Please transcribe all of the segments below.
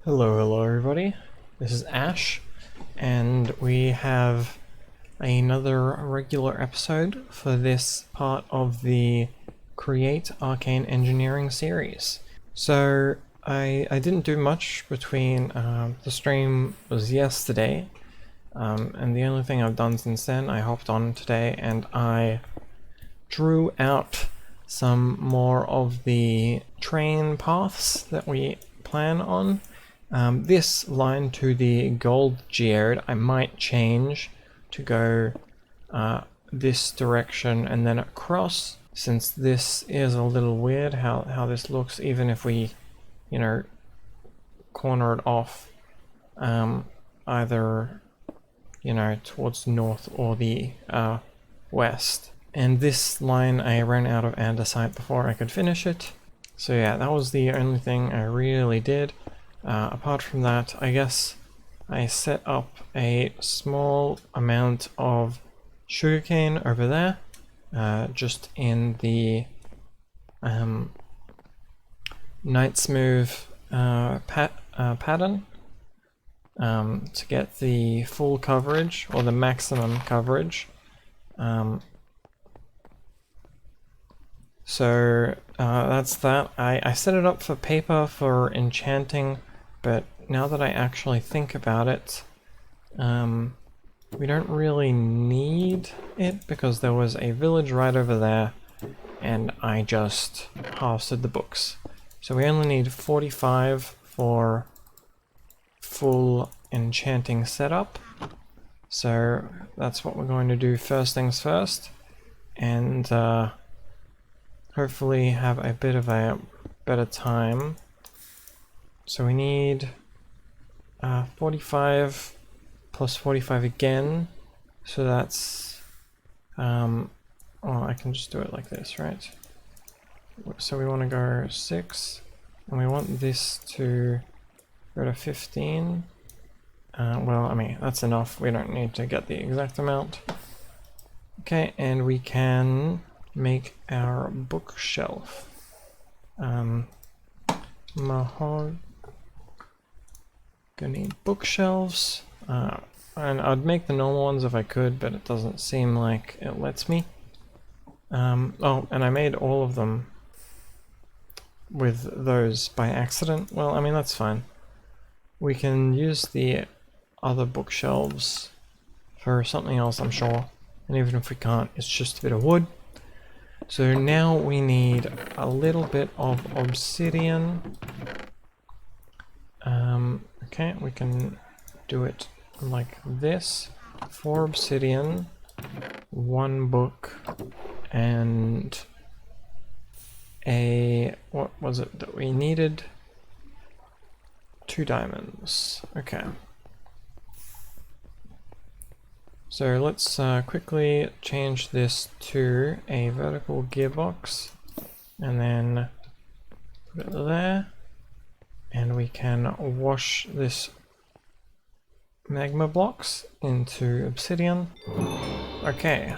Hello everybody. This is Ash, and we have another regular episode for this part of the Create Arcane Engineering series. So I didn't do much between the stream was yesterday, and the only thing I've done since then, I hopped on today and I drew out some more of the train paths that we plan on. This line to the gold geode I might change to go this direction and then across, since this is a little weird how this looks, even if we, you know, corner it off either, you know, towards north or the west. And this line I ran out of andesite before I could finish it. So yeah, that was the only thing I really did. Apart from that, I guess I set up a small amount of sugarcane over there, just in the night smooth pattern, to get the full coverage or the maximum coverage. So that's that. I set it up for paper for enchanting, but now that I actually think about it, we don't really need it because there was a village right over there and I just harvested the books. So we only need 45 for full enchanting setup. So that's what we're going to do first things first, and hopefully have a bit of a better time. So we need 45 plus 45 again, so that's oh, I can just do it like this, right? So we want to go 6 and we want this to go to 15. Well, I mean, that's enough, we don't need to get the exact amount. Okay, and we can make our bookshelf. Mahogany bookshelves. And I'd make the normal ones if I could, but it doesn't seem like it lets me. Oh, and I made all of them with those by accident. Well, I mean, that's fine. We can use the other bookshelves for something else, I'm sure. And even if we can't, it's just a bit of wood. So now we need a little bit of obsidian. Okay, we can do it like this. 4 obsidian, 1 book, and what was it that we needed? 2 diamonds. Okay. So let's quickly change this to a vertical gearbox and then put it there, and we can wash this magma blocks into obsidian. Okay,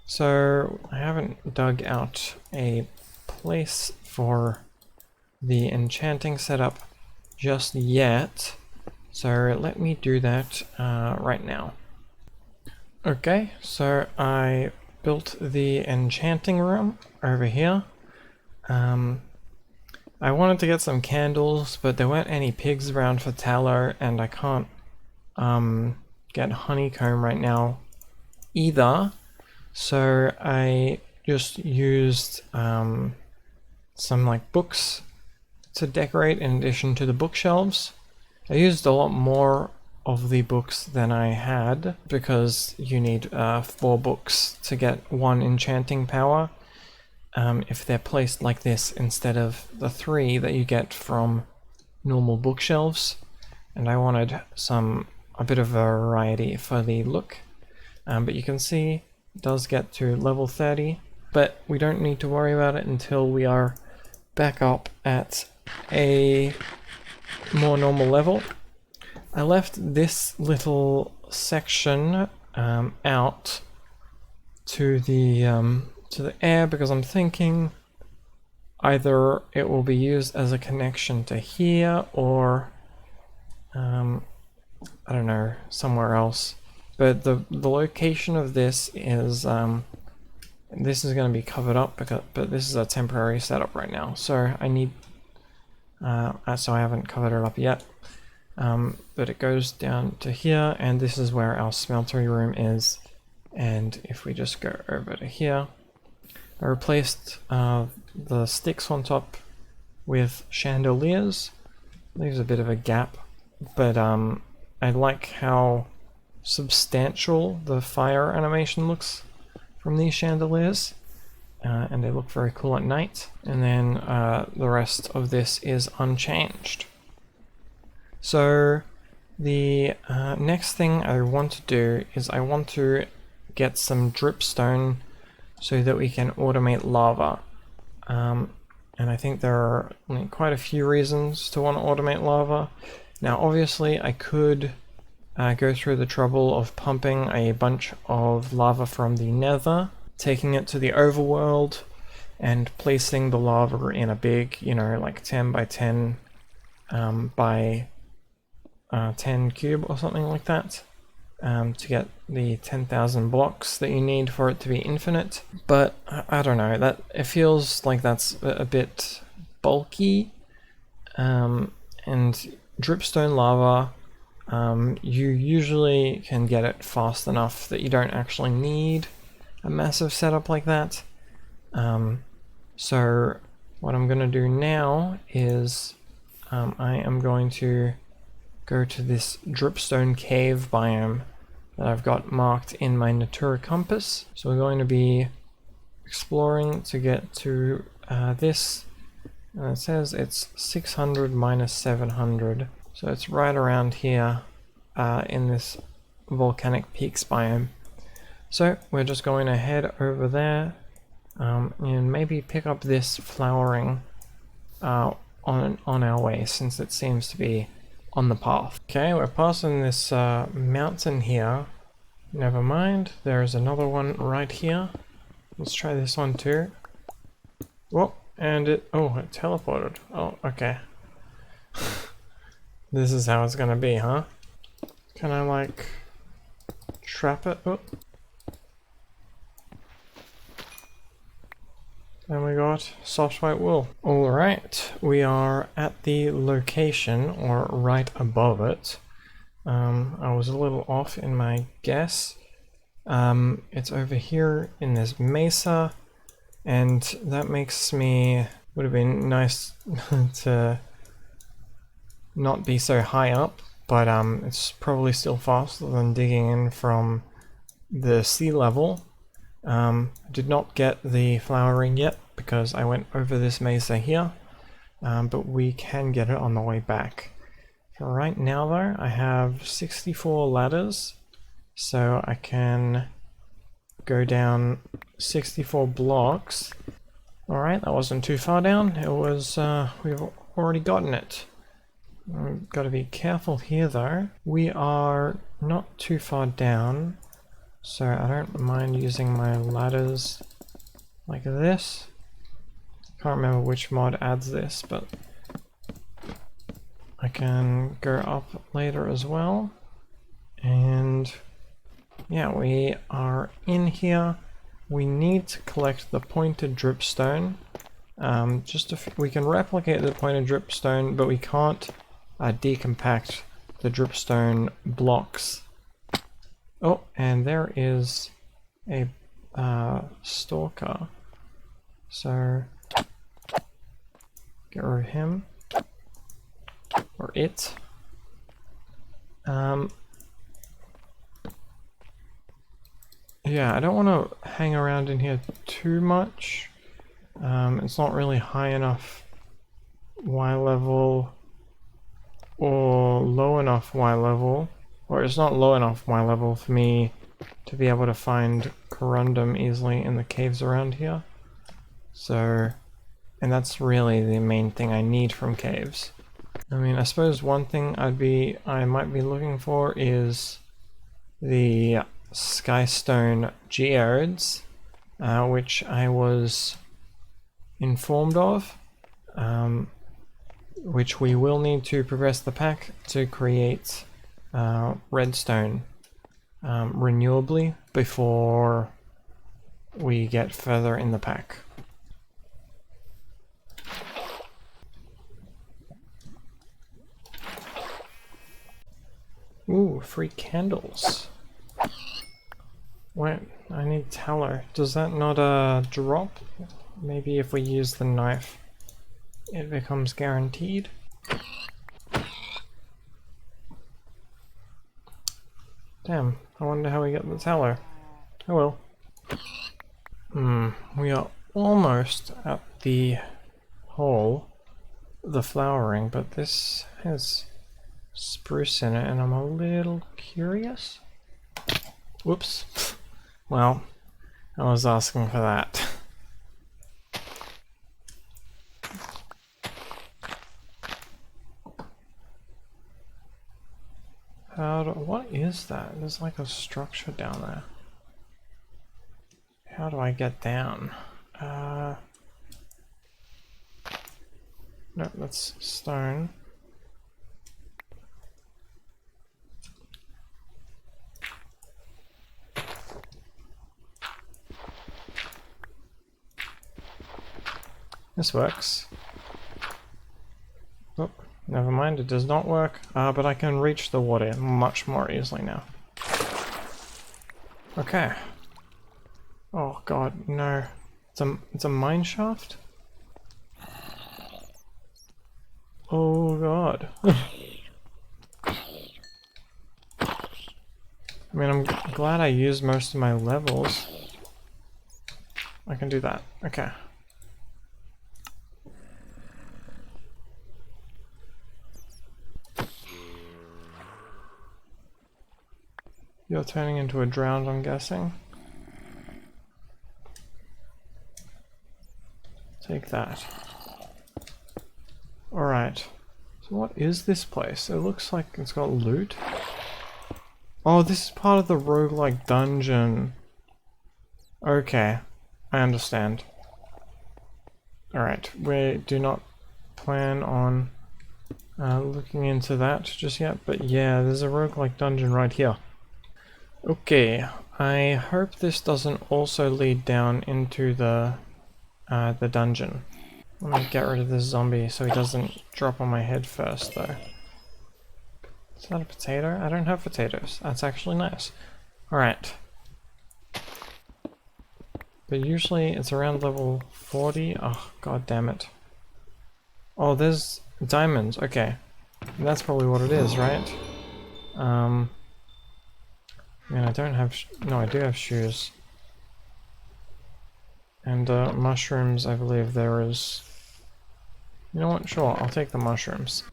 so I haven't dug out a place for the enchanting setup just yet, so let me do that right now. Okay, so I built the enchanting room over here. I wanted to get some candles, but there weren't any pigs around for tallow, and I can't get honeycomb right now either. So I just used some like books to decorate in addition to the bookshelves. I used a lot more of the books than I had, because you need 4 books to get 1 enchanting power if they're placed like this instead of the 3 that you get from normal bookshelves. And I wanted a bit of variety for the look, but you can see it does get to level 30, but we don't need to worry about it until we are back up at a more normal level. I left this little section out to the air because I'm thinking either it will be used as a connection to here or I don't know, somewhere else. But the location of this is going to be covered up but this is a temporary setup right now. So I need so I haven't covered it up yet. But it goes down to here, and this is where our smeltery room is. And if we just go over to here, I replaced the sticks on top with chandeliers. Leaves a bit of a gap, but I like how substantial the fire animation looks from these chandeliers, and they look very cool at night. And then the rest of this is unchanged. So the next thing I want to do is I want to get some dripstone so that we can automate lava. And I think there are quite a few reasons to want to automate lava. Now obviously I could go through the trouble of pumping a bunch of lava from the nether, taking it to the overworld, and placing the lava in a big, like 10 by 10 by 10 cube or something like that, to get the 10,000 blocks that you need for it to be infinite. But I don't know, that it feels like that's a bit bulky, and dripstone lava, you usually can get it fast enough that you don't actually need a massive setup like that. So what I'm going to do now is I am going to go to this dripstone cave biome that I've got marked in my Natura compass. So we're going to be exploring to get to this, and it says it's 600 minus 700, so it's right around here in this volcanic peaks biome. So we're just going to head over there and maybe pick up this flowering on our way, since it seems to be on the path. Okay, we're passing this mountain here. Never mind, there's another one right here. Let's try this one too. Whoa, and it teleported. Oh, okay. This is how it's gonna be, huh? Can I like trap it? Oh. And we got soft white wool. Alright, we are at the location, or right above it. I was a little off in my guess. It's over here in this mesa, and that makes me... would have been nice to not be so high up, but it's probably still faster than digging in from the sea level. Did not get the flowering yet because I went over this mesa here, but we can get it on the way back. For right now though, I have 64 ladders, so I can go down 64 blocks. Alright, that wasn't too far down. It was, we've already gotten it. We've got to be careful here though. We are not too far down, so I don't mind using my ladders like this. Can't remember which mod adds this, but I can go up later as well. And yeah, we are in here. We need to collect the pointed dripstone. We can replicate the pointed dripstone, but we can't decompact the dripstone blocks. Oh, and there is a stalker. So get rid of him. Or it. Yeah, I don't want to hang around in here too much. It's not really high enough Y level or low enough Y level, or it's not low enough Y level for me to be able to find corundum easily in the caves around here. So, and that's really the main thing I need from caves. I mean, I suppose one thing I might be looking for is the skystone geodes, which I was informed of, which we will need to progress the pack to create redstone renewably before we get further in the pack. Ooh, free candles. Wait, I need tallow. Does that not drop? Maybe if we use the knife, it becomes guaranteed. Damn, I wonder how we get the tallow. Oh well. We are almost at the hole, the flowering, but this has spruce in it and I'm a little curious. Whoops. Well, I was asking for that. What is that? There's like a structure down there. How do I get down? No, that's stone. This works. Oh, never mind, it does not work. But I can reach the water much more easily now. Okay. Oh god, no. It's a mine shaft? Oh god. I mean, I'm glad I used most of my levels. I can do that. Okay. You're turning into a drowned, I'm guessing. Take that. Alright. So what is this place? It looks like it's got loot. Oh, this is part of the roguelike dungeon. Okay. I understand. Alright. We do not plan on looking into that just yet, but yeah, there's a roguelike dungeon right here. Okay. I hope this doesn't also lead down into the dungeon. Let me get rid of this zombie so he doesn't drop on my head first, though. Is that a potato? I don't have potatoes. That's actually nice. Alright. But usually it's around level 40. Oh, god damn it. Oh, there's diamonds. Okay. And that's probably what it is, right? I mean, I don't have... No, I do have shoes. And mushrooms, I believe there is... You know what? Sure, I'll take the mushrooms.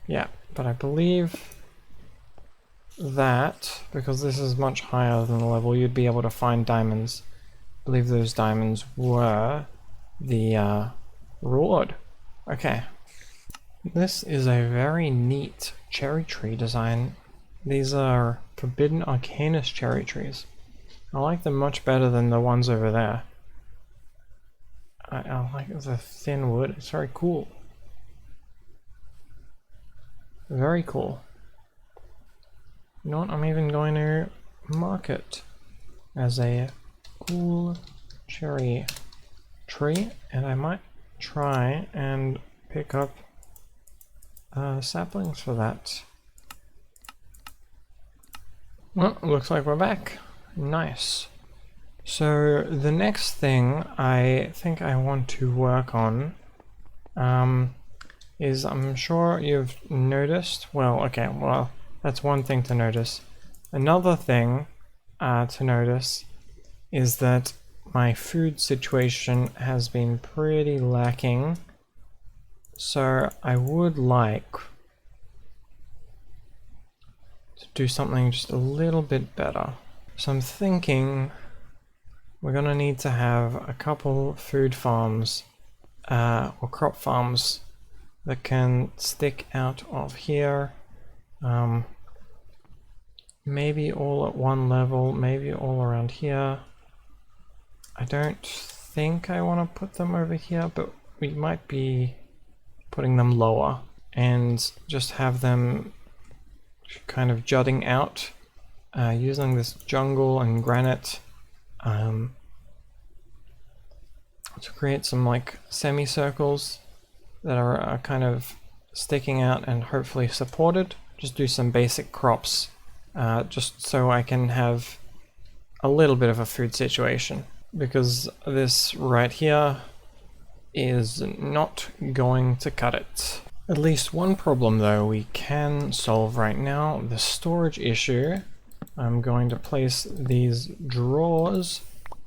Yeah, but I believe that, because this is much higher than the level, you'd be able to find diamonds. I believe those diamonds were the reward. Okay. This is a very neat cherry tree design. These are forbidden arcanist cherry trees. I like them much better than the ones over there. I like the thin wood. It's very cool. Very cool. You know what? I'm even going to mark it as a cool cherry tree, and I might try and pick up saplings for that. Well, looks like we're back. Nice. So the next thing I think I want to work on is, I'm sure you've noticed, well, okay, well, that's one thing to notice. Another thing to notice is that my food situation has been pretty lacking. So I would like to do something just a little bit better. So I'm thinking we're gonna need to have a couple food farms or crop farms that can stick out of here. Maybe all at one level, maybe all around here. I don't think I want to put them over here, but we might be putting them lower and just have them kind of jutting out using this jungle and granite to create some like semicircles that are kind of sticking out and hopefully supported. Just do some basic crops just so I can have a little bit of a food situation, because this right here is not going to cut it. At least one problem though we can solve right now, the storage issue. I'm going to place these drawers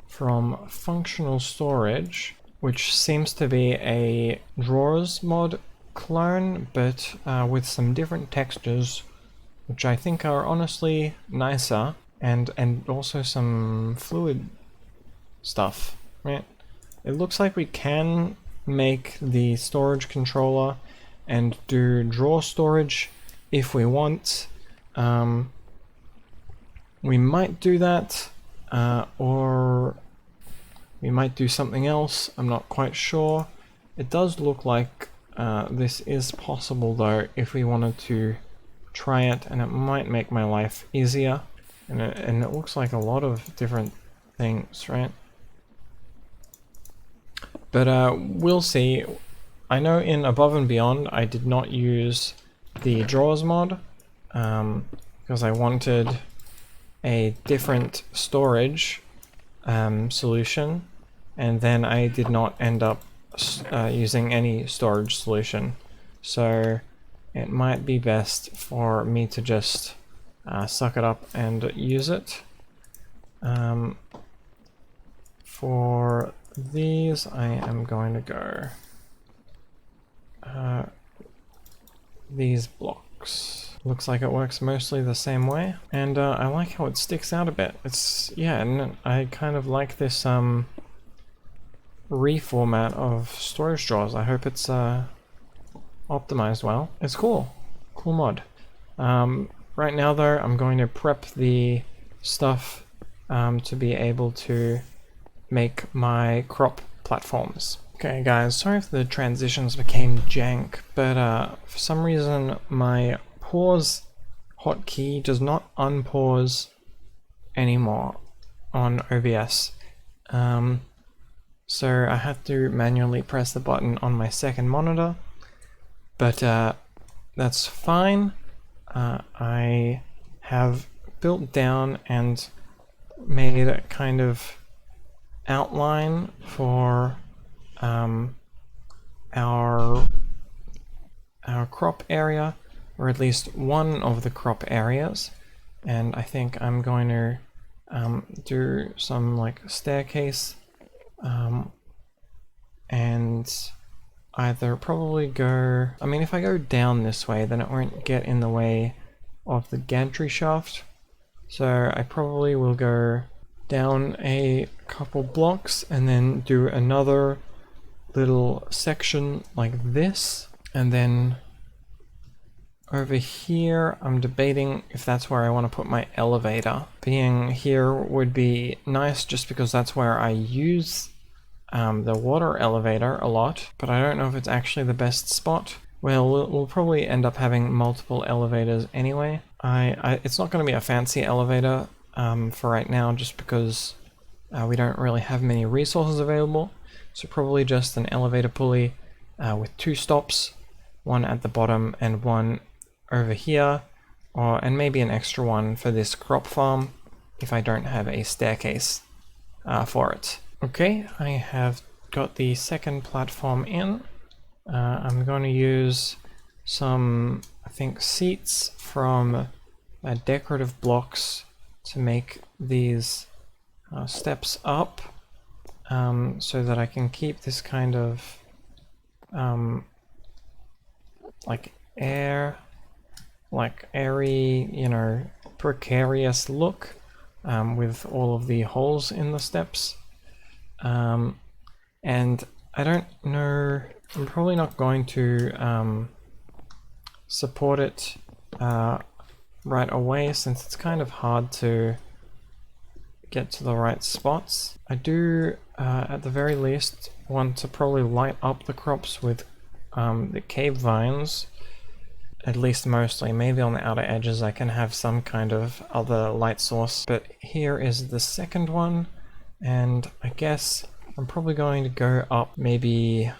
from functional storage, which seems to be a drawers mod clone, but with some different textures, which I think are honestly nicer, and also some fluid stuff, right? It looks like we can make the storage controller and do drawer storage if we want. We might do that, or we might do something else. I'm not quite sure. It does look like this is possible though if we wanted to try it, and it might make my life easier. And it looks like a lot of different things, right? But we'll see. I know in Above and Beyond I did not use the drawers mod because I wanted a different storage solution, and then I did not end up using any storage solution. So it might be best for me to just suck it up and use it. For these, I am going to go these blocks. Looks like it works mostly the same way, and I like how it sticks out a bit. It's, yeah, and I kind of like this reformat of storage drawers. I hope it's optimized well. It's cool. Cool mod. Right now though, I'm going to prep the stuff to be able to make my crop platforms. Okay guys, sorry if the transitions became jank, but for some reason my pause hotkey does not unpause anymore on OBS. So I had to manually press the button on my second monitor, but that's fine. I have built down and made a kind of outline for our crop area, or at least one of the crop areas, and I think I'm going to do some like staircase and either probably go, I mean if I go down this way then it won't get in the way of the gantry shaft, so I probably will go down a couple blocks and then do another little section like this, and then over here I'm debating if that's where I want to put my elevator. Being here would be nice just because that's where I use the water elevator a lot, but I don't know if it's actually the best spot. Well, we'll probably end up having multiple elevators anyway. It's not going to be a fancy elevator for right now, just because we don't really have many resources available. So probably just an elevator pulley with 2 stops, one at the bottom and one over here, and maybe an extra one for this crop farm if I don't have a staircase for it. Okay, I have got the second platform in. I'm going to use some, I think, seats from decorative blocks to make these steps up, so that I can keep this kind of like airy, you know, precarious look with all of the holes in the steps. And I don't know, I'm probably not going to support it right away, since it's kind of hard to get to the right spots. I do, at the very least, want to probably light up the crops with the cave vines, at least mostly. Maybe on the outer edges I can have some kind of other light source. But here is the second one, and I guess I'm probably going to go up maybe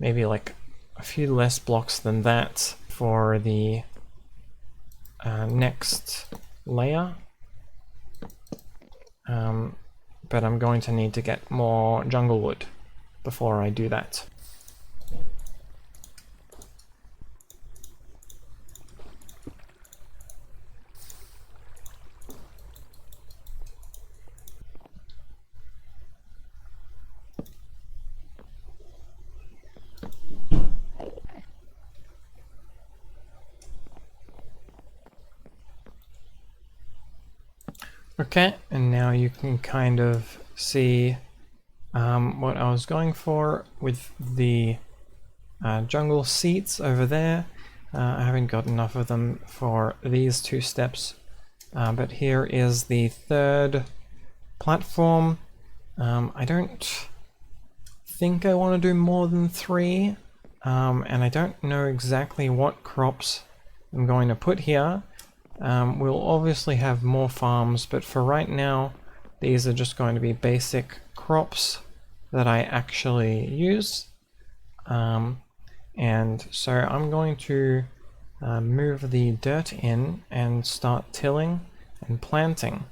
like a few less blocks than that for the next layer. But I'm going to need to get more jungle wood before I do that. Okay, and now you can kind of see what I was going for with the jungle seats over there. I haven't got enough of them for these two steps, but here is the third platform. I don't think I want to do more than 3, and I don't know exactly what crops I'm going to put here. We'll obviously have more farms, but for right now, these are just going to be basic crops that I actually use. And so I'm going to move the dirt in and start tilling and planting.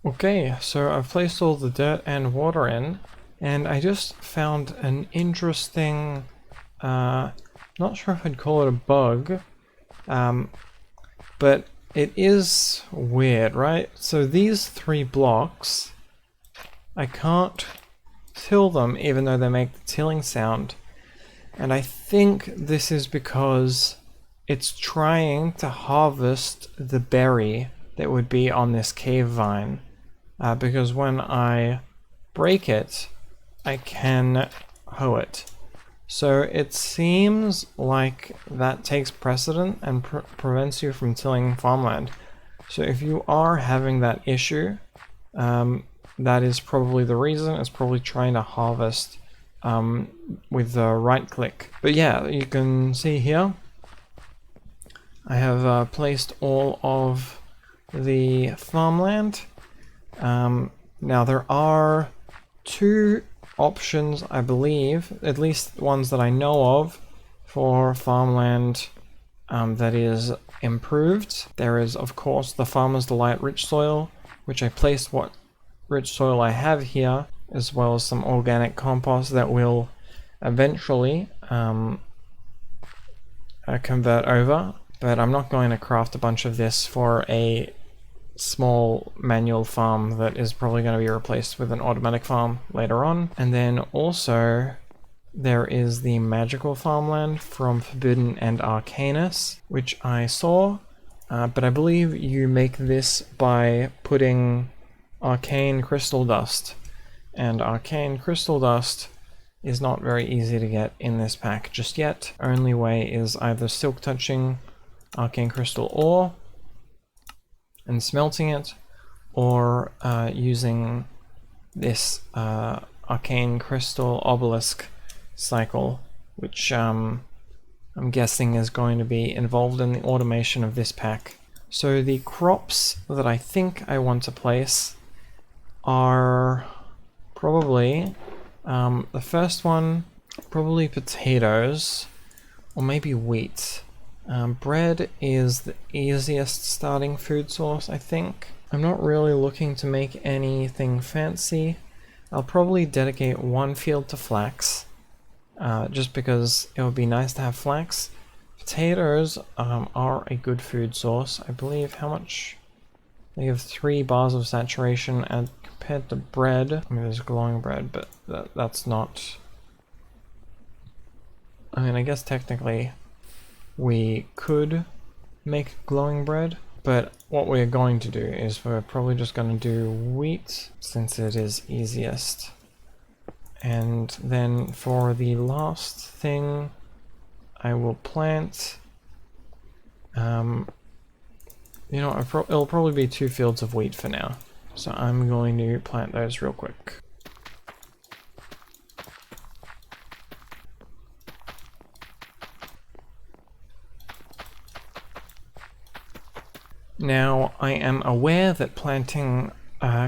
Okay, so I've placed all the dirt and water in, and I just found an interesting, not sure if I'd call it a bug, but it is weird, right? So these 3 blocks, I can't till them even though they make the tilling sound, and I think this is because it's trying to harvest the berry that would be on this cave vine. Because when I break it, I can hoe it. So it seems like that takes precedent and prevents you from tilling farmland. So if you are having that issue, that is probably the reason. It's probably trying to harvest with the right click. But yeah, you can see here, I have placed all of the farmland. Now there are 2 options, I believe, at least ones that I know of, for farmland that is improved. There is, of course, the Farmer's Delight Rich Soil, which I placed what rich soil I have here, as well as some organic compost that will eventually convert over. But I'm not going to craft a bunch of this for a small manual farm that is probably going to be replaced with an automatic farm later on. And then also there is the magical farmland from Forbidden and Arcanus, which I saw, but I believe you make this by putting arcane crystal dust, and arcane crystal dust is not very easy to get in this pack just yet. Only way is either silk touching arcane crystal ore and smelting it, or using this arcane crystal obelisk cycle, which I'm guessing is going to be involved in the automation of this pack. So the crops that I think I want to place are probably the first one, probably potatoes, or maybe wheat. Bread is the easiest starting food source, I think. I'm not really looking to make anything fancy. I'll probably dedicate 1 field to flax, just because it would be nice to have flax. Potatoes are a good food source. I believe how much? They have 3 bars of saturation, and compared to bread, I mean there's glowing bread, but that's not... I mean, I guess technically we could make glowing bread, But what we're going to do is we're probably just going to do wheat since it is easiest. And then for the last thing, I will plant, you know, it'll probably be 2 fields of wheat for now. So I'm going to plant those real quick. Now, I am aware that planting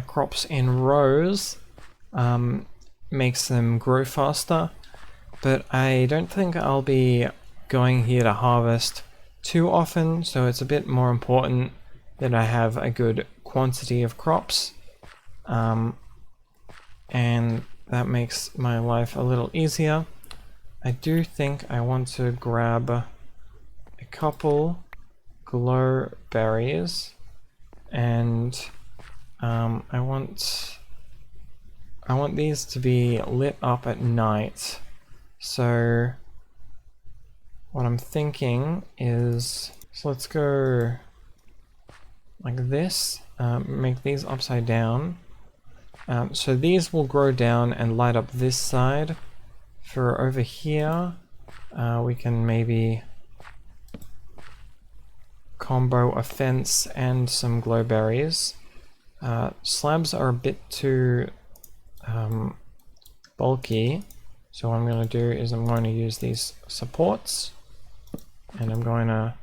crops in rows makes them grow faster, but I don't think I'll be going here to harvest too often, so it's a bit more important that I have a good quantity of crops, and that makes my life a little easier. I do think I want to grab a couple glow berries, and I want these to be lit up at night. So what I'm thinking is, so let's go like this, make these upside down. So these will grow down and light up this side. For over here, we can maybe combo a fence and some glowberries. Slabs are a bit too bulky, so what I'm going to do is I'm going to use these supports, and I'm going to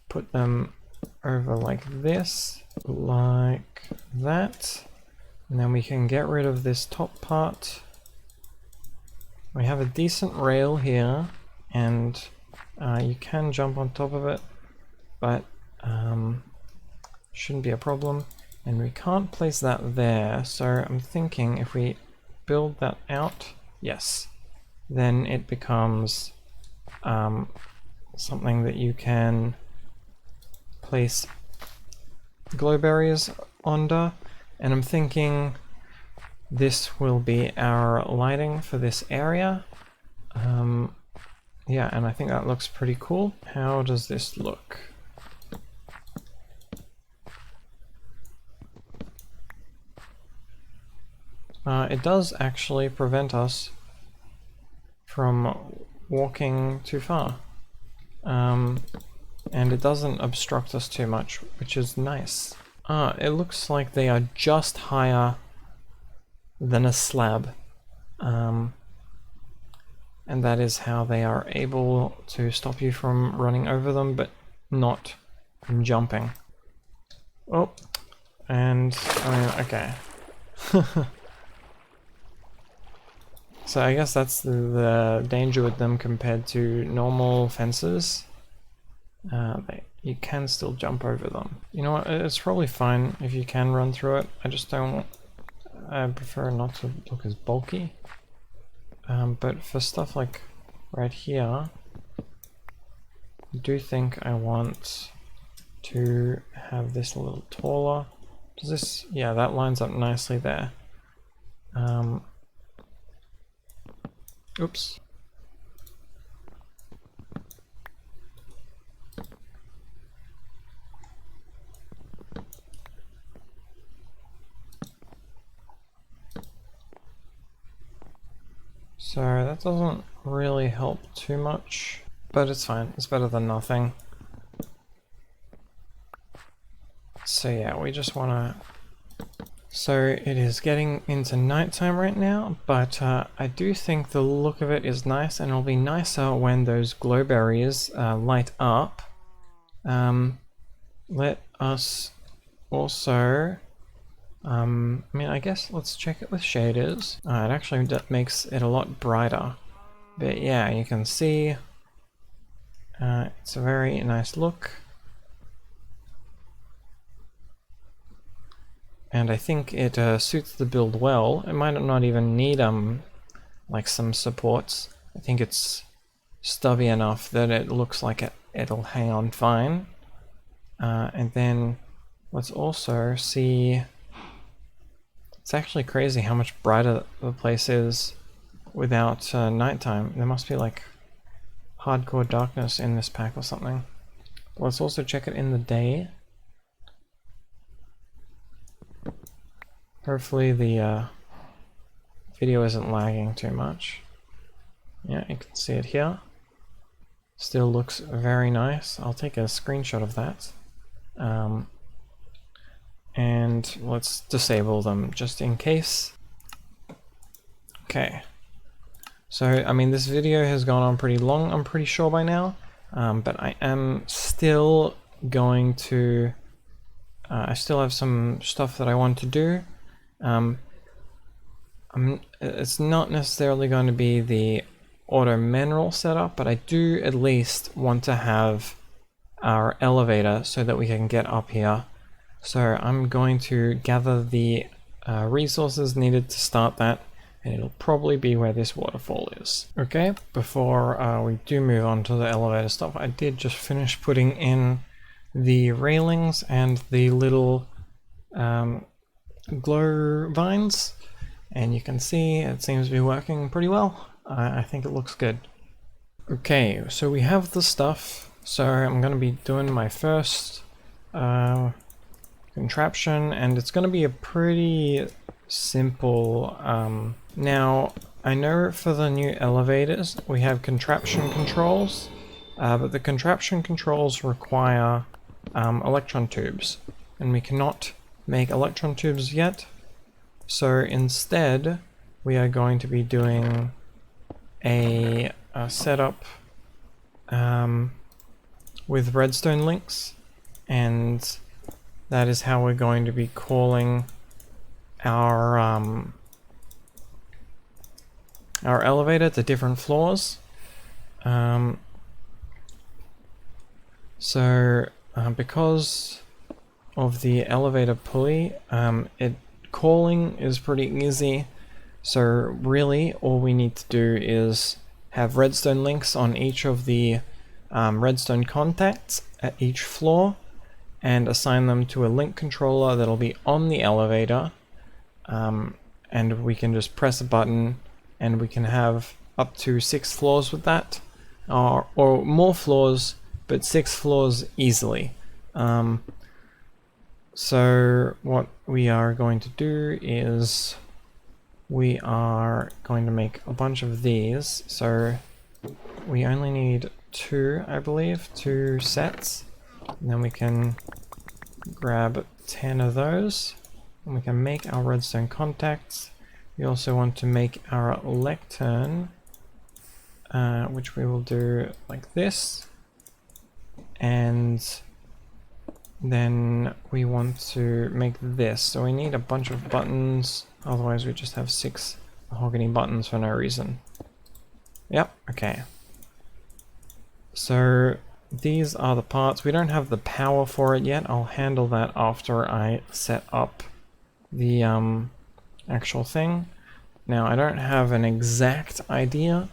put them over like this, like that, and then we can get rid of this top part. We have a decent rail here, and you can jump on top of it, but shouldn't be a problem. And we can't place that there, so I'm thinking if we build that out, yes, then it becomes something that you can place glowberries under, and I'm thinking this will be our lighting for this area. Yeah, and I think that looks pretty cool. How does this look? It does actually prevent us from walking too far. And it doesn't obstruct us too much, which is nice. It looks like they are just higher than a slab. And that is how they are able to stop you from running over them, but not from jumping. Oh, and okay. So I guess that's the danger with them compared to normal fences. You can still jump over them. You know what, it's probably fine if you can run through it. I just don't, I prefer not to look as bulky. But for stuff like right here, I do think I want to have this a little taller. Does this, yeah, that lines up nicely there. Oops. So that doesn't really help too much, but it's fine. It's better than nothing. So yeah, we just want to... So it is getting into nighttime right now, but I do think the look of it is nice, and it'll be nicer when those glowberries light up. Let us also... I mean, I guess let's check it with shaders. It actually makes it a lot brighter. But yeah, you can see it's a very nice look. And I think it suits the build well. It might not even need like some supports. I think it's stubby enough that it looks like it'll hang on fine. And then let's also see... It's actually crazy how much brighter the place is without nighttime. There must be like hardcore darkness in this pack or something. But let's also check it in the day. Hopefully the video isn't lagging too much. Yeah, you can see it here. Still looks very nice. I'll take a screenshot of that. And let's disable them just in case. Okay. So, I mean, this video has gone on pretty long, I'm pretty sure by now. But I am still going to... I still have some stuff that I want to do. It's not necessarily going to be the auto mineral setup, but I do at least want to have our elevator so that we can get up here. So I'm going to gather the resources needed to start that, and it'll probably be where this waterfall is. Okay, before we do move on to the elevator stuff, I did just finish putting in the railings and the little glow vines, and you can see it seems to be working pretty well. I think it looks good. Okay, so we have the stuff, so I'm going to be doing my first contraption, and it's going to be a pretty simple... Now, I know for the new elevators we have contraption controls, but the contraption controls require electron tubes, and we cannot make electron tubes yet. So instead, we are going to be doing a setup with redstone links, and that is how we're going to be calling our elevator to different floors. Because of the elevator pulley, calling is pretty easy. So really, all we need to do is have redstone links on each of the redstone contacts at each floor, and assign them to a link controller that'll be on the elevator, and we can just press a button, and we can have up to 6 floors with that, or more floors, but 6 floors easily. So what we are going to do is we are going to make a bunch of these. So we only need 2, I believe, 2 sets, and then we can grab 10 of those, and we can make our redstone contacts. We also want to make our lectern, which we will do like this, and then we want to make this. So we need a bunch of buttons, otherwise we just have 6 mahogany buttons for no reason. Yep, okay. So these are the parts. We don't have the power for it yet. I'll handle that after I set up the actual thing. Now, I don't have an exact idea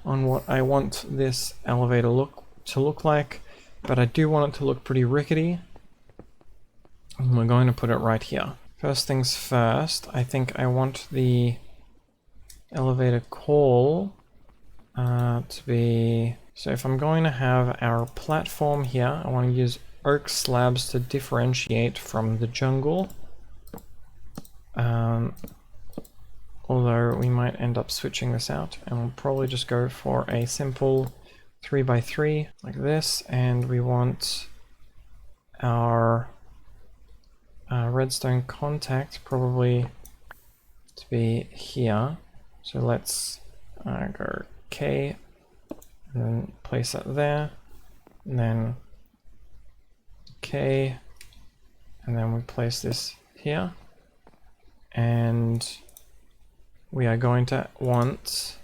on what I want this elevator to look like, but I do want it to look pretty rickety. And we're going to put it right here. First things first, I think I want the elevator call to be... So if I'm going to have our platform here, I want to use oak slabs to differentiate from the jungle. Although we might end up switching this out, and we'll probably just go for a simple 3x3 like this, and we want our redstone contact probably to be here. So let's go K, and then place that there, and then K, and then we place this here, and we are going to want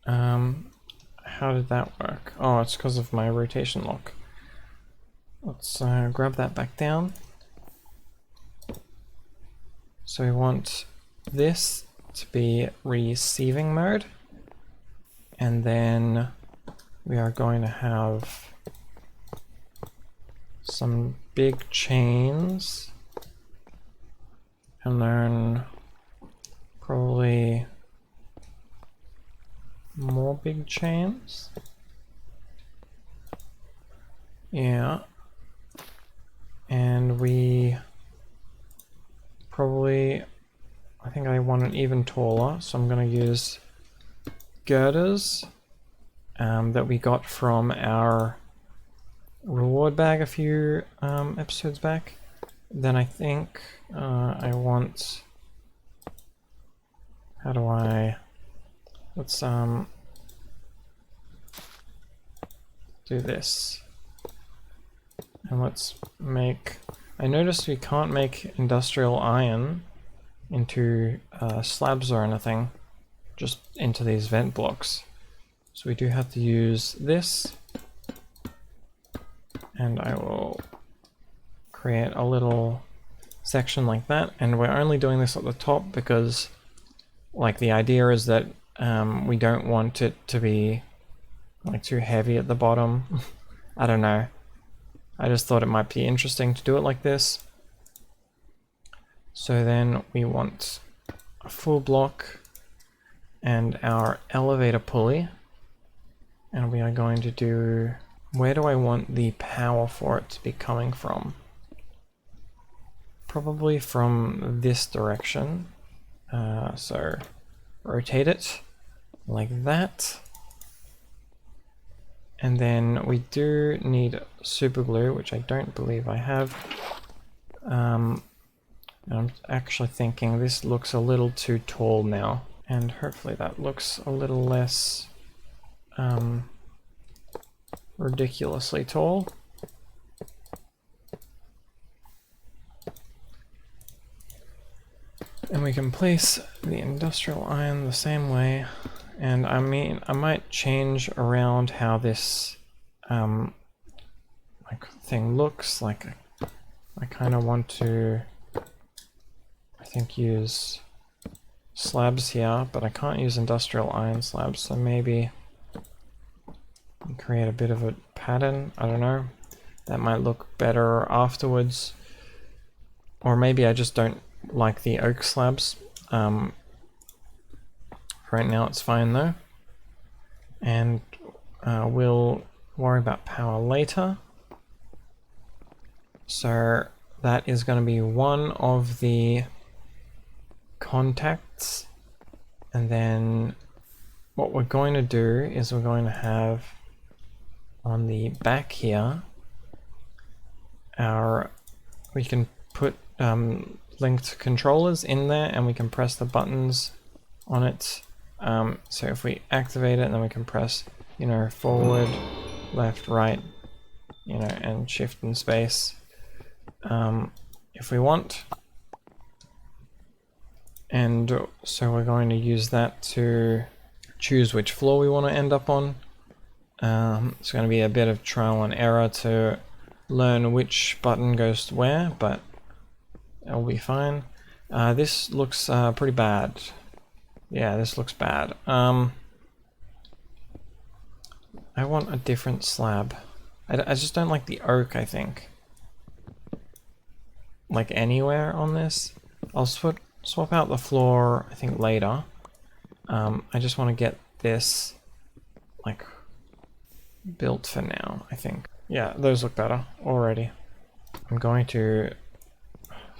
how did that work? Oh, it's because of my rotation lock. Let's grab that back down. So we want this to be receiving mode, and then we are going to have some big chains, and then probably more big chains. Yeah. And we probably, I think I want it even taller, so I'm going to use girders that we got from our reward bag a few episodes back. Then I think I want, how do I, let's do this. And let's make, I noticed we can't make industrial iron into slabs or anything, just into these vent blocks. So we do have to use this, and I will create a little section like that, and we're only doing this at the top because like the idea is that we don't want it to be like too heavy at the bottom. I don't know. I just thought it might be interesting to do it like this. So then we want a full block and our elevator pulley. And we are going to do, where do I want the power for it to be coming from? Probably from this direction. So rotate it like that. And then we do need super glue, which I don't believe I have. And I'm actually thinking this looks a little too tall now. And hopefully that looks a little less ridiculously tall. And we can place the industrial iron the same way. And I mean, I might change around how this like thing looks. Like I kind of want to, I think, use slabs here, but I can't use industrial iron slabs, so maybe create a bit of a pattern. I don't know. That might look better afterwards. Or maybe I just don't like the oak slabs. Right now it's fine though. And we'll worry about power later. So that is going to be one of the contacts. And then what we're going to do is we're going to have on the back here we can put linked controllers in there, and we can press the buttons on it. So if we activate it, then we can press, you know, forward, left, right, you know, and shift and space if we want. And so we're going to use that to choose which floor we want to end up on. It's going to be a bit of trial and error to learn which button goes to where, but it'll be fine. This looks pretty bad. Yeah, this looks bad. I want a different slab. I just don't like the oak, I think. Like anywhere on this. I'll swap out the floor, I think, later. I just want to get this like built for now, I think. Yeah, those look better already. I'm going to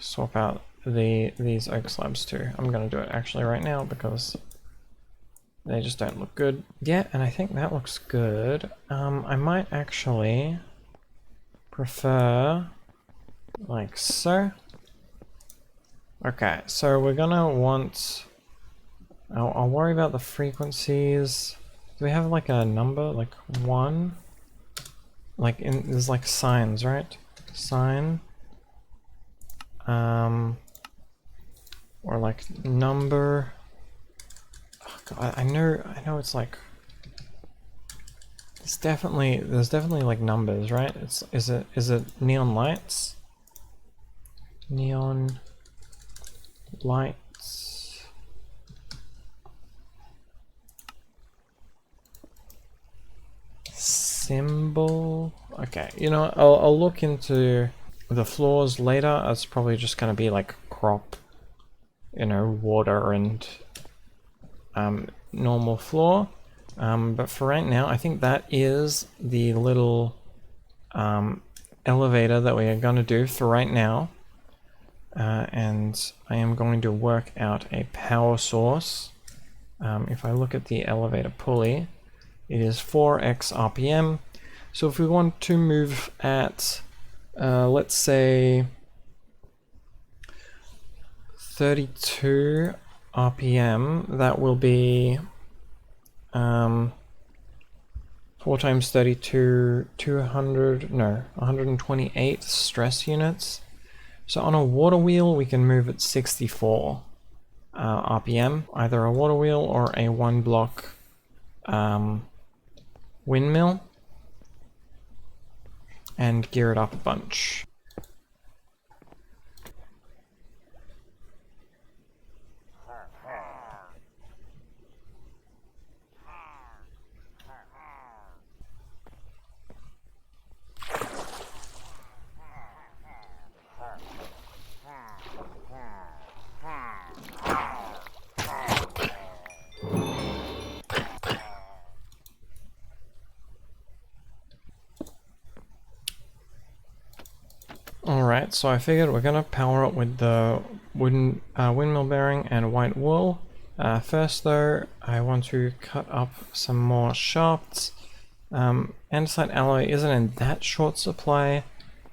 swap out these oak slabs too. I'm going to do it actually right now because they just don't look good. Yeah, and I think that looks good. I might actually prefer like so. Okay, so we're gonna want, I'll worry about the frequencies. Do we have like a number, like 1? Like there's like signs, right? Sign. Or like number. Oh God, I know it's like, there's definitely like numbers, right? Is it neon lights? Neon lights. Symbol. Okay, you know, I'll look into the floors later. It's probably just gonna be like crop, you know, water and normal floor. But for right now, I think that is the little elevator that we are going to do for right now. And I am going to work out a power source. If I look at the elevator pulley, it is 4x RPM. So if we want to move at, let's say, 32 RPM, that will be 4 times 32, 128 stress units. So on a water wheel, we can move at 64 RPM, either a water wheel or a 1-block windmill, and gear it up a bunch. Alright, so I figured we're going to power up with the wooden windmill bearing and white wool. First though, I want to cut up some more shafts. Andesite alloy isn't in that short supply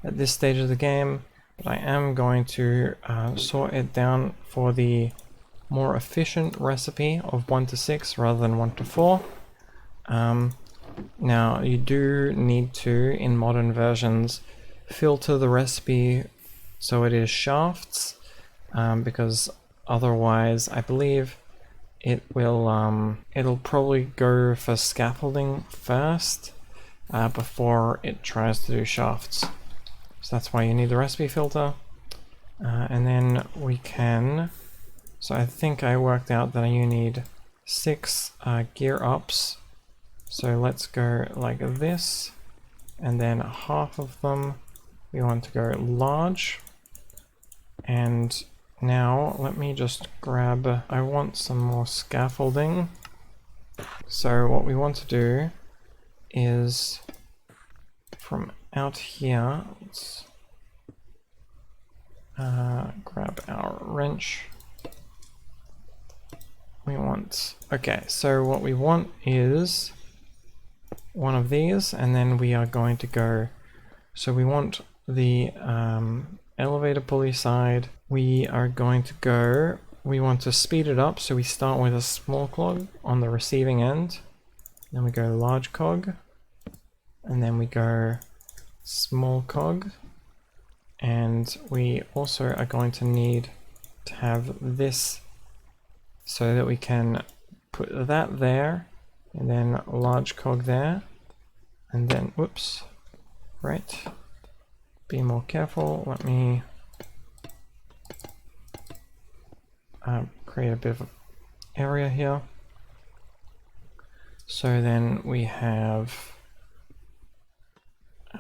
at this stage of the game, but I am going to sort it down for the more efficient recipe of 1 to 6 rather than 1 to 4. Now you do need to, in modern versions, filter the recipe so it is shafts, because otherwise I believe it will it'll probably go for scaffolding first before it tries to do shafts. So that's why you need the recipe filter. And then we can, so I think I worked out that you need 6 gear ups. So let's go like this, and then half of them we want to go large. And now let me just grab, I want some more scaffolding. So what we want to do is from out here, let's grab our wrench. We want, okay, so what we want is one of these, and then we are going to go, so we want the elevator pulley side. We are going to go, we want to speed it up, so we start with a small cog on the receiving end, then we go large cog, and then we go small cog, and we also are going to need to have this so that we can put that there, and then large cog there, and then, whoops, right, be more careful, let me create a bit of an area here. So then we have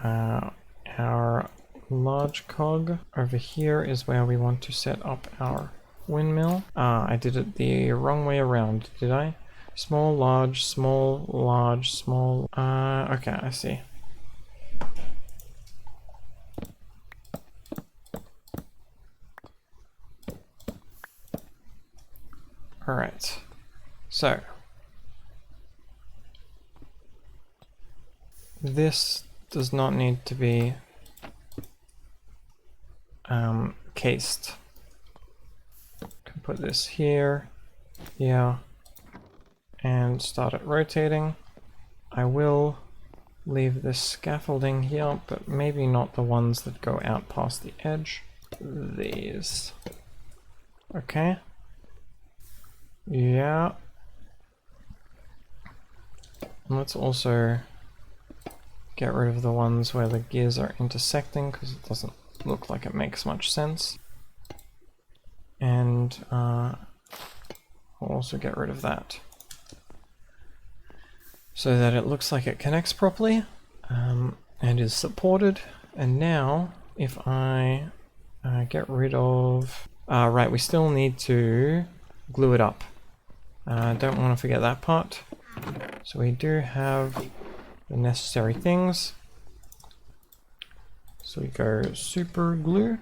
our large cog. Over here is where we want to set up our windmill. I did it the wrong way around, did I? Small, large, small, large, small. Okay, I see. Alright, so this does not need to be cased. Can put this here, here, and start it rotating. I will leave this scaffolding here, but maybe not the ones that go out past the edge. These. Okay. Yeah. And let's also get rid of the ones where the gears are intersecting, because it doesn't look like it makes much sense. And I'll also get rid of that, so that it looks like it connects properly and is supported. And now if I get rid of, right, we still need to glue it up. Don't want to forget that part. So we do have the necessary things. So we go super glue.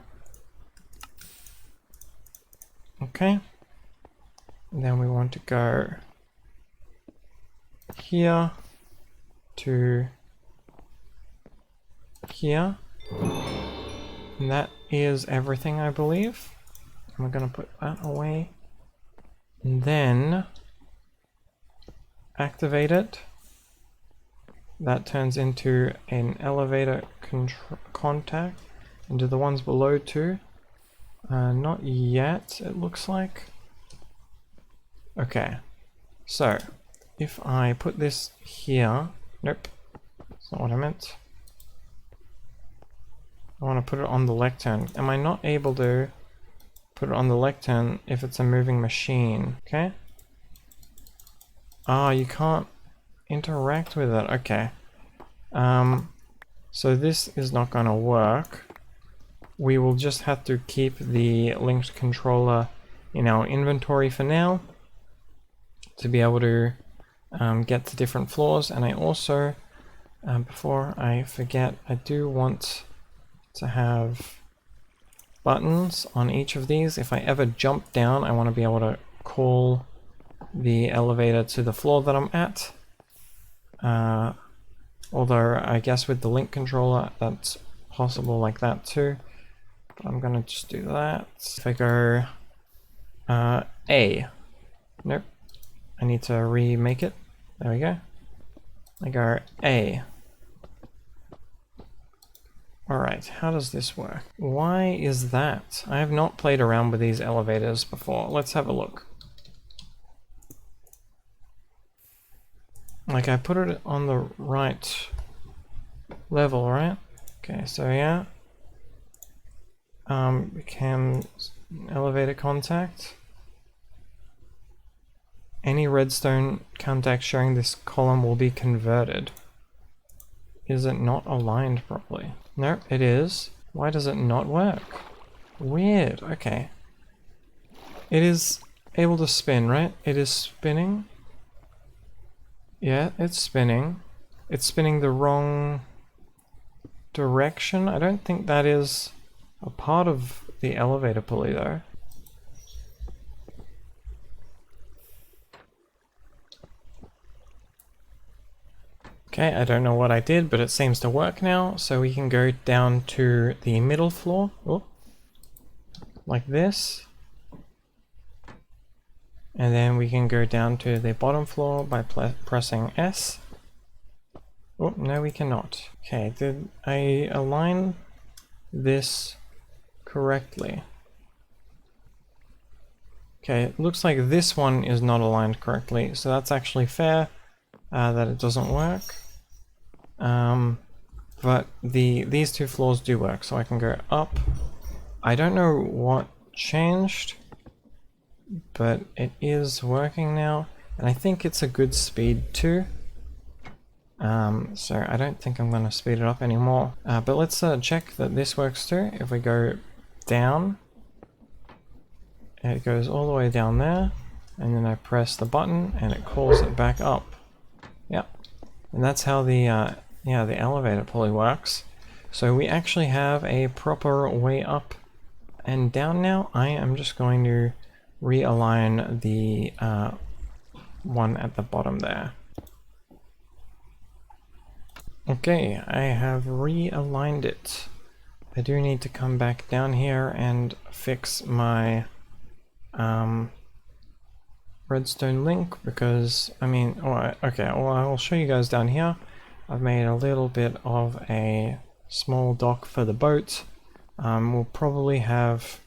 Okay. And then we want to go here to here. And that is everything, I believe. And we're going to put that away. And then activate it. That turns into an elevator contact. And do the ones below too? Not yet, it looks like. Okay, so if I put this here, nope, that's not what I meant. I want to put it on the lectern. Am I not able to put it on the lectern if it's a moving machine? Okay. Ah, you can't interact with it. Okay. So this is not going to work. We will just have to keep the linked controller in our inventory for now to be able to get to different floors. And I also, before I forget, I do want to have buttons on each of these. If I ever jump down, I want to be able to call the elevator to the floor that I'm at. Although I guess with the link controller that's possible like that too. But I'm gonna just do that. If I go A, nope, I need to remake it. There we go. I go A. Alright, how does this work? Why is that? I have not played around with these elevators before. Let's have a look. Like, I put it on the right level, right? Okay, so yeah. Became elevator contact. Any redstone contact showing this column will be converted. Is it not aligned properly? No, it is. Why does it not work? Weird, okay. It is able to spin, right? It is spinning. Yeah, it's spinning. It's spinning the wrong direction. I don't think that is a part of the elevator pulley though. Okay, I don't know what I did, but it seems to work now. So we can go down to the middle floor. Oh, like this. And then we can go down to the bottom floor by pressing S. Oh, no we cannot. Okay, did I align this correctly? Okay, it looks like this one is not aligned correctly, so that's actually fair that it doesn't work. But these two floors do work, so I can go up. I don't know what changed, but it is working now, and I think it's a good speed too. So I don't think I'm going to speed it up anymore. But let's check that this works too. If we go down, it goes all the way down there, and then I press the button and it calls it back up. Yep, and that's how the the elevator pulley works. So we actually have a proper way up and down now. I am just going to realign the one at the bottom there. Okay, I have realigned it. I do need to come back down here and fix my redstone link because, I mean, okay, well, I'll show you guys down here. I've made a little bit of a small dock for the boat. We'll probably have,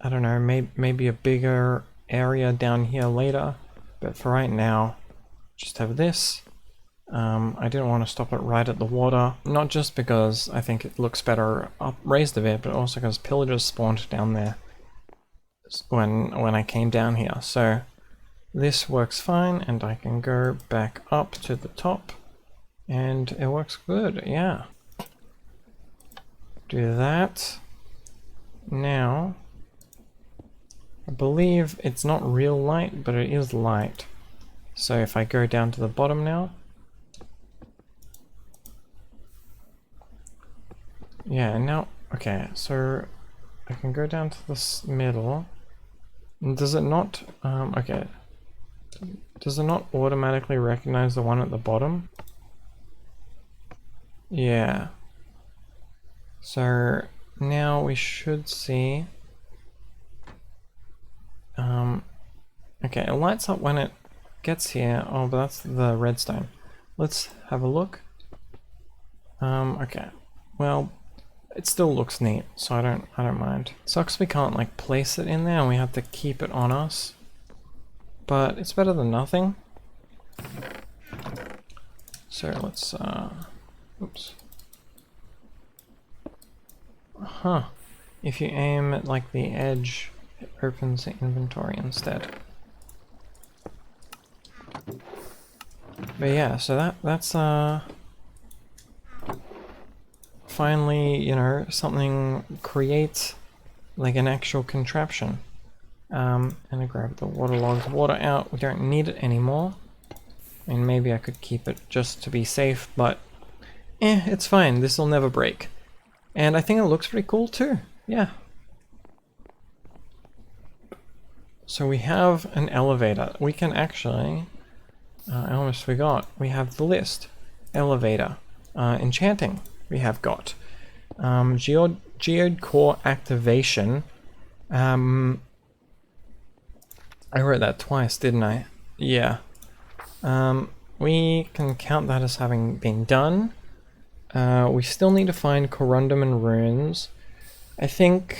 I don't know, maybe a bigger area down here later, but for right now, just have this. I didn't want to stop it right at the water, not just because I think it looks better up raised a bit, but also because pillagers spawned down there when I came down here. So this works fine, and I can go back up to the top, and it works good, yeah. Do that. Now, I believe it's not real light, but it is light. So if I go down to the bottom now, Yeah, and now, okay, so I can go down to this middle. Does it not, okay. Does it not automatically recognize the one at the bottom? Yeah. So now we should see, okay, it lights up when it gets here. Oh, but that's the redstone. Let's have a look. Okay. Well, it still looks neat, so I don't mind. Sucks we can't like place it in there and we have to keep it on us. But it's better than nothing. So let's oops. Huh. If you aim at like the edge, it opens the inventory instead. But yeah, so that's finally, you know, something creates like an actual contraption. And I grab the waterlogged water out. We don't need it anymore. I mean, maybe I could keep it just to be safe, but it's fine. This will never break. And I think it looks pretty cool too. Yeah. So we have an elevator. We can actually, I almost forgot, we have the list. Elevator. Enchanting we have got. Geode core activation. I wrote that twice, didn't I? Yeah. We can count that as having been done. We still need to find corundum and runes. I think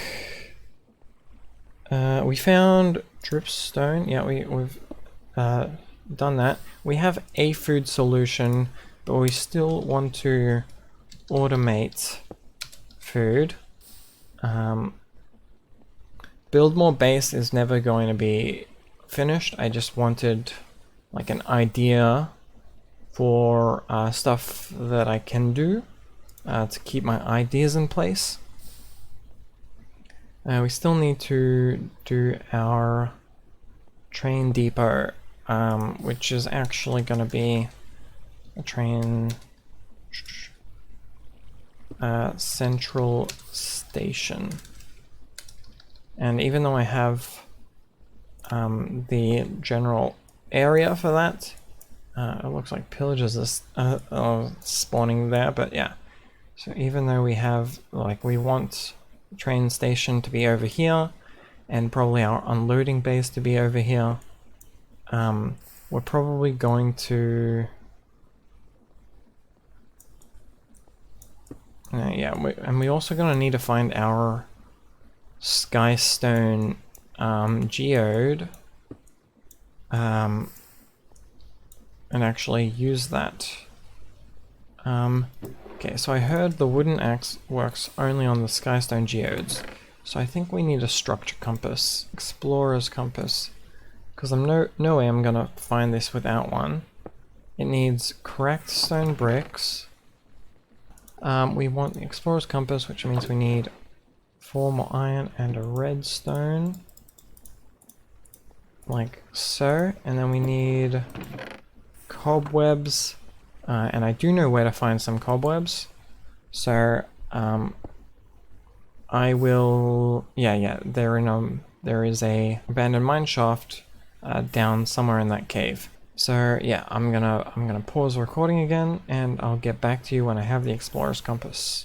we found dripstone. Yeah, we've done that. We have a food solution, but we still want to automate food. Build more base is never going to be finished. I just wanted like an idea for stuff that I can do to keep my ideas in place. We still need to do our train depot, which is actually going to be a train central station. And even though I have the general area for that, it looks like pillagers are spawning there, but yeah. So even though we have, like, we want the train station to be over here, and probably our unloading base to be over here, we're probably going to... yeah, and we're also going to need to find our skystone geode, and actually use that. Okay, so I heard the wooden axe works only on the skystone geodes, so I think we need a structure compass, explorer's compass, because I'm no way I'm gonna find this without one. It needs cracked stone bricks. We want the explorer's compass, which means we need 4 more iron and a redstone, like so, and then we need cobwebs, and I do know where to find some cobwebs, so I will, yeah, there is a abandoned mine shaft down somewhere in that cave. So yeah, I'm gonna pause the recording again, and I'll get back to you when I have the explorer's compass.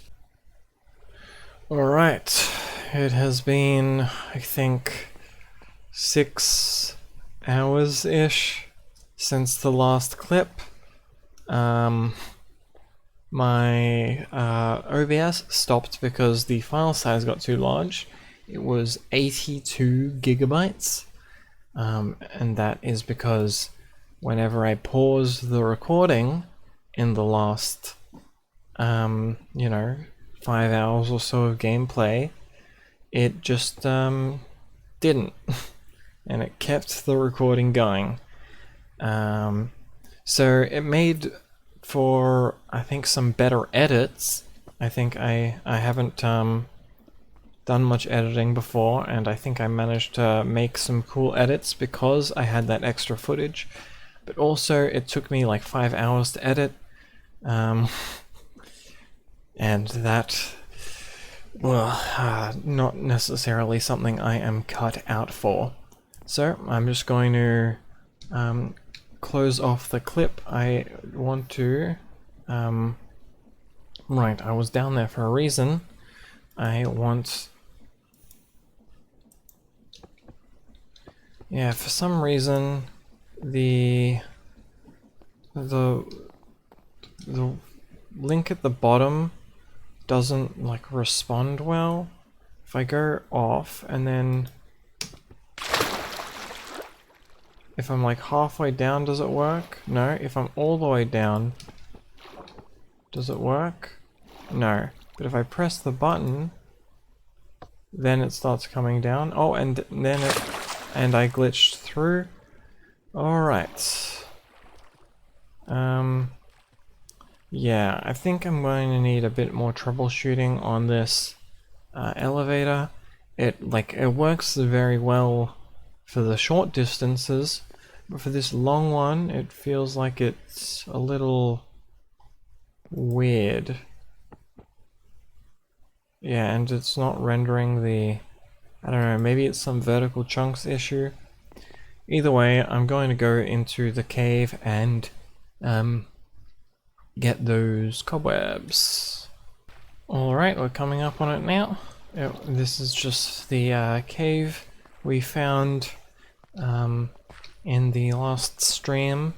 Alright, it has been, I think, 6 hours-ish since the last clip. My OBS stopped because the file size got too large. It was 82 gigabytes, and that is because whenever I paused the recording in the last, 5 hours or so of gameplay, it just didn't, and it kept the recording going. So it made for, I think, some better edits. I think I haven't done much editing before, and I think I managed to make some cool edits because I had that extra footage. But also, it took me like 5 hours to edit, and that well, not necessarily something I am cut out for. So I'm just going to close off the clip. I want to... right, I was down there for a reason. I want... yeah, for some reason, the link at the bottom doesn't like respond well. If I go off and then if I'm like halfway down, does it work? No. If I'm all the way down, does it work? No. But if I press the button, then it starts coming down. Oh, and then and I glitched through. Alright. Yeah, I think I'm going to need a bit more troubleshooting on this elevator. It works very well for the short distances, but for this long one, it feels like it's a little weird. Yeah, and it's not rendering the... I don't know, maybe it's some vertical chunks issue. Either way, I'm going to go into the cave and get those cobwebs. Alright, we're coming up on it now. This is just the cave we found in the last stream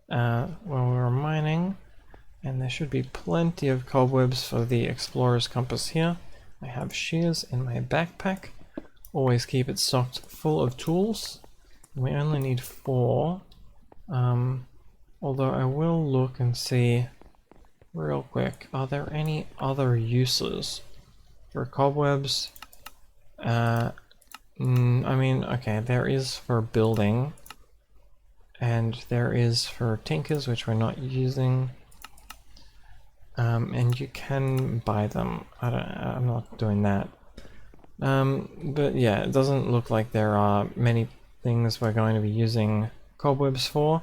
when we were mining. And there should be plenty of cobwebs for the explorer's compass here. I have shears in my backpack. Always keep it stocked full of tools. We only need 4. Although I will look and see real quick, are there any other uses for cobwebs? I mean, okay, there is for building, and there is for tinkers, which we're not using. And you can buy them. I'm not doing that. But yeah, it doesn't look like there are many things we're going to be using cobwebs for.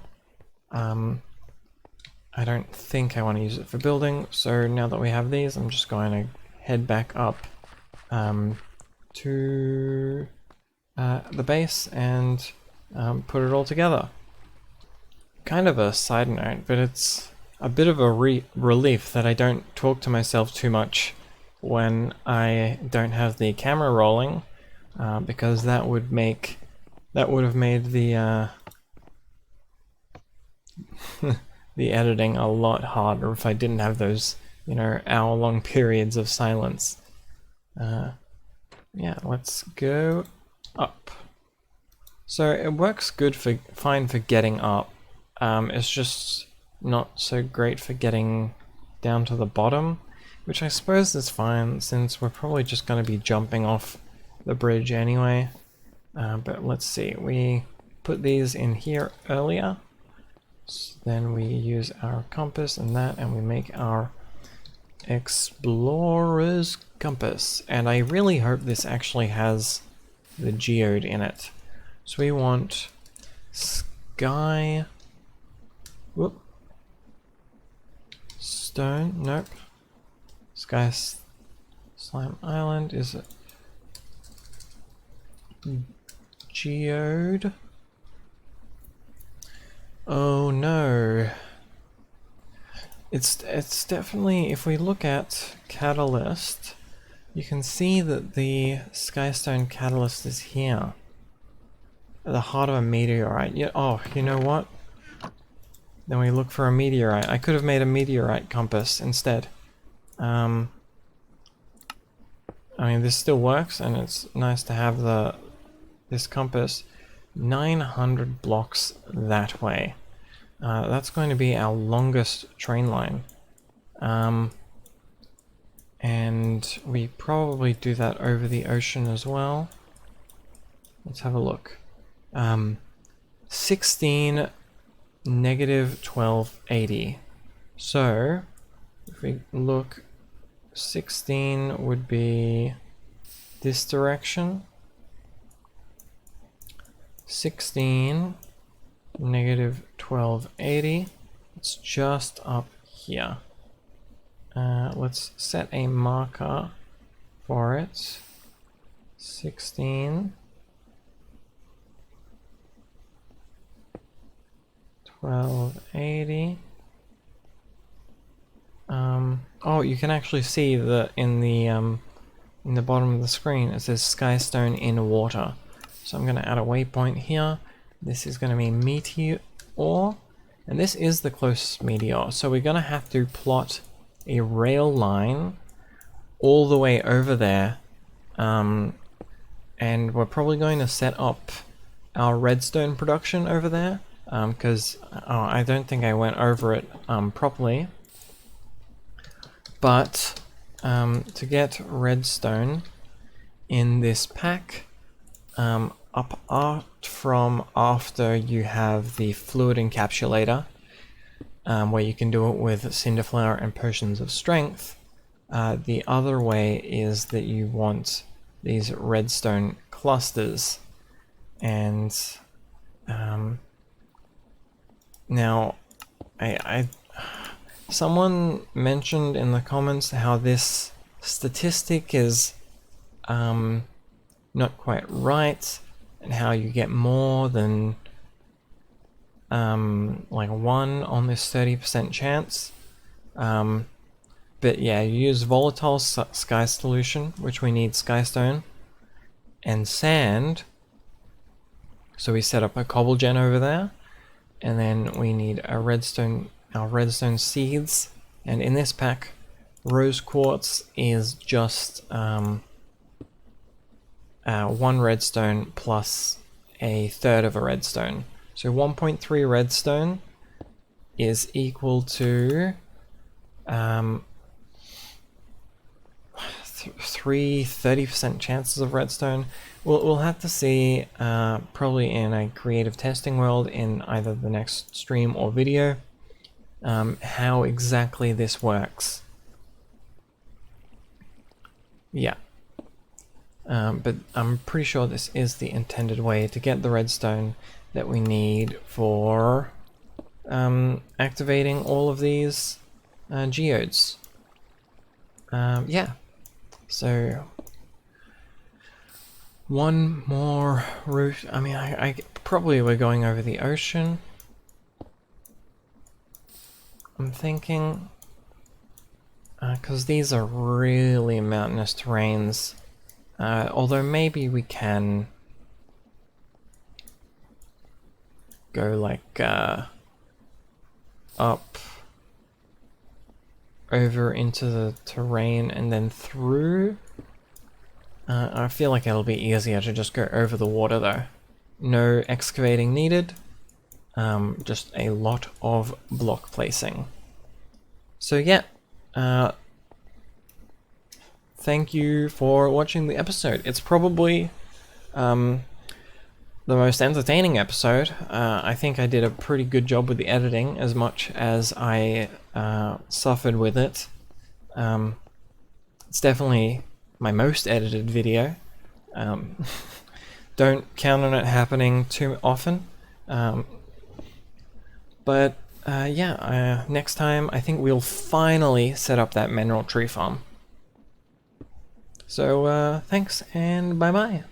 I don't think I want to use it for building, so now that we have these, I'm just going to head back up to the base and put it all together. Kind of a side note, but it's a bit of a relief that I don't talk to myself too much when I don't have the camera rolling, because that would have made the the editing a lot harder if I didn't have those, you know, hour-long periods of silence. Yeah, let's go up. So it works fine for getting up. It's just not so great for getting down to the bottom, which I suppose is fine since we're probably just going to be jumping off the bridge anyway. But let's see, we put these in here earlier, so then we use our compass and that, and we make our explorer's compass. And I really hope this actually has the geode in it. So we want sky... whoop. Stone, nope. Sky Slime Island, is it? Geode. Oh no. It's definitely, if we look at catalyst, you can see that the skystone catalyst is here. At the heart of a meteorite. Yeah, oh, you know what? Then we look for a meteorite. I could have made a meteorite compass instead. I mean, this still works, and it's nice to have this compass 900 blocks that way. That's going to be our longest train line. And we probably do that over the ocean as well. Let's have a look. 16 negative 1280. So if we look, 16 would be this direction. 16 negative 1280. It's just up here. Let's set a marker for it. 16. 1280. Oh, you can actually see that in the bottom of the screen it says Skystone in water. So I'm going to add a waypoint here. This is going to be meteor, and this is the closest meteor. So we're going to have to plot a rail line all the way over there, and we're probably going to set up our redstone production over there, because I don't think I went over it properly. But to get redstone in this pack, up from after you have the fluid encapsulator, where you can do it with cinderflower and potions of strength, the other way is that you want these redstone clusters. And now someone mentioned in the comments how this statistic is not quite right, and how you get more than like 1 on this 30% chance. But yeah, you use volatile sky solution, which we need skystone and sand. So we set up a cobble gen over there, and then we need a redstone, our redstone seeds. And in this pack, rose quartz is just 1 redstone plus a third of a redstone. So 1.3 redstone is equal to 3 30% chances of redstone. We'll have to see, probably in a creative testing world in either the next stream or video, how exactly this works. Yeah. But I'm pretty sure this is the intended way to get the redstone that we need for activating all of these geodes. Yeah. So 1 more route. I mean, I probably we're going over the ocean. I'm thinking, because these are really mountainous terrains. Although maybe we can go like up over into the terrain and then through. I feel like it'll be easier to just go over the water though. No excavating needed, just a lot of block placing. So yeah, thank you for watching the episode. It's probably the most entertaining episode. I think I did a pretty good job with the editing, as much as I suffered with it. It's definitely my most edited video. Don't count on it happening too often. But yeah, next time I think we'll finally set up that mineral tree farm. So thanks and bye bye.